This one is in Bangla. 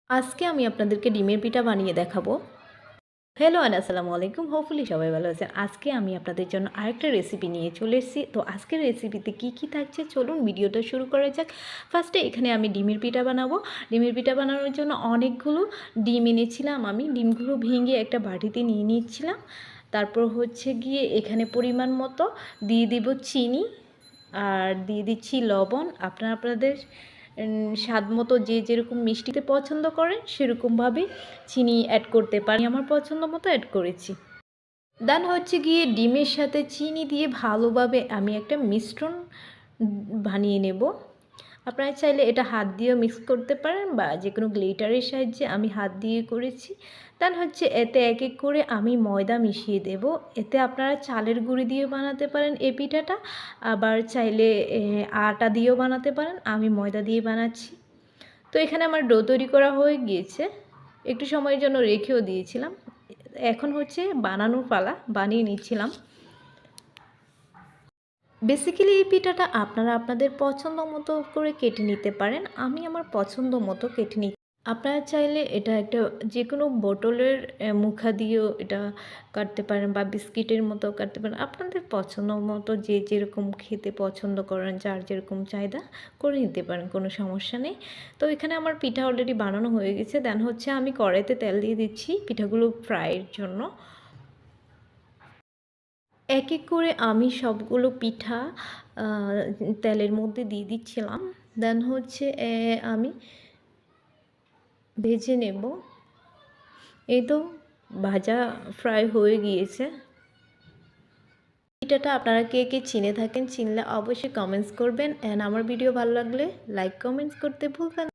আজকে আমি আপনাদেরকে ডিমের পিঠা বানিয়ে দেখাবো। হ্যালো অ্যান্ড আসসালামু আলাইকুম। হোপফুলি সবাই ভালো আছেন। আজকে আমি আপনাদের জন্য আরেকটা রেসিপি নিয়ে চলে এসেছি। তো আজকের রেসিপিতে কী থাকছে চলুন ভিডিওটা শুরু করা যাক। ফার্স্টে এখানে আমি ডিমের পিঠা বানাবো। ডিমের পিঠা বানানোর জন্য অনেকগুলো ডিম এনেছিলাম আমি। ডিমগুলো ভেঙে একটা বাটিতে নিয়ে নিচ্ছিলাম। তারপর হচ্ছে গিয়ে এখানে পরিমাণ মতো দিয়ে দিব চিনি, আর দিয়ে দিচ্ছি লবণ। আপনাদের স্বাদ মতো যে যেরকম মিষ্টিতে পছন্দ করেন সেরকমভাবে চিনি অ্যাড করতে পারি। আমার পছন্দ মতো অ্যাড করেছি। দেন হচ্ছে গিয়ে ডিমের সাথে চিনি দিয়ে ভালোভাবে আমি একটা মিশ্রণ বানিয়ে নেব। আপনারা চাইলে এটা হাত দিয়েও মিক্স করতে পারেন বা যে কোনো গ্লিটারের সাহায্যে আমি হাত দিয়ে করেছি। দেন হচ্ছে এতে এক এক করে আমি ময়দা মিশিয়ে দেব। এতে আপনারা চালের গুঁড়ি দিয়েও বানাতে পারেন এই পিঠাটা, আবার চাইলে আটা দিয়েও বানাতে পারেন। আমি ময়দা দিয়ে বানাচ্ছি। তো এখানে আমার ডো তৈরি করা হয়ে গিয়েছে, একটু সময়ের জন্য রেখেও দিয়েছিলাম। এখন হচ্ছে বানানোর পালা, বানিয়ে নিচ্ছিলাম। বেসিক্যালি এই পিঠাটা আপনারা আপনাদের পছন্দ মতো করে কেটে নিতে পারেন। আমি আমার পছন্দ মতো কেটে নিই। আপনারা চাইলে এটা একটা যে কোনো বোতলের মুখা দিয়েও এটা কাটতে পারেন বা বিস্কিটের মতো কাটতে পারেন। আপনাদের পছন্দ মতো যে যেরকম খেতে পছন্দ করেন, যার যেরকম চাহিদা করে নিতে পারেন, কোনো সমস্যা নেই। তো এখানে আমার পিঠা অলরেডি বানানো হয়ে গেছে। দেন হচ্ছে আমি কড়াইতে তেল দিয়ে দিচ্ছি পিঠাগুলো ফ্রাইয়ের জন্য। এক এক করে আমি সবগুলো পিঠা তেলের মধ্যে দিয়ে দিচ্ছিলাম। দেন হচ্ছে আমি ভেজে নেব। এই তো ভাজা ফ্রাই হয়ে গিয়েছে। পিঠাটা আপনারা কে কে চিনে থাকেন, চিনলে অবশ্যই কমেন্টস করবেন। অ্যান্ড আমার ভিডিও ভালো লাগলে লাইক কমেন্টস করতে ভুলবেন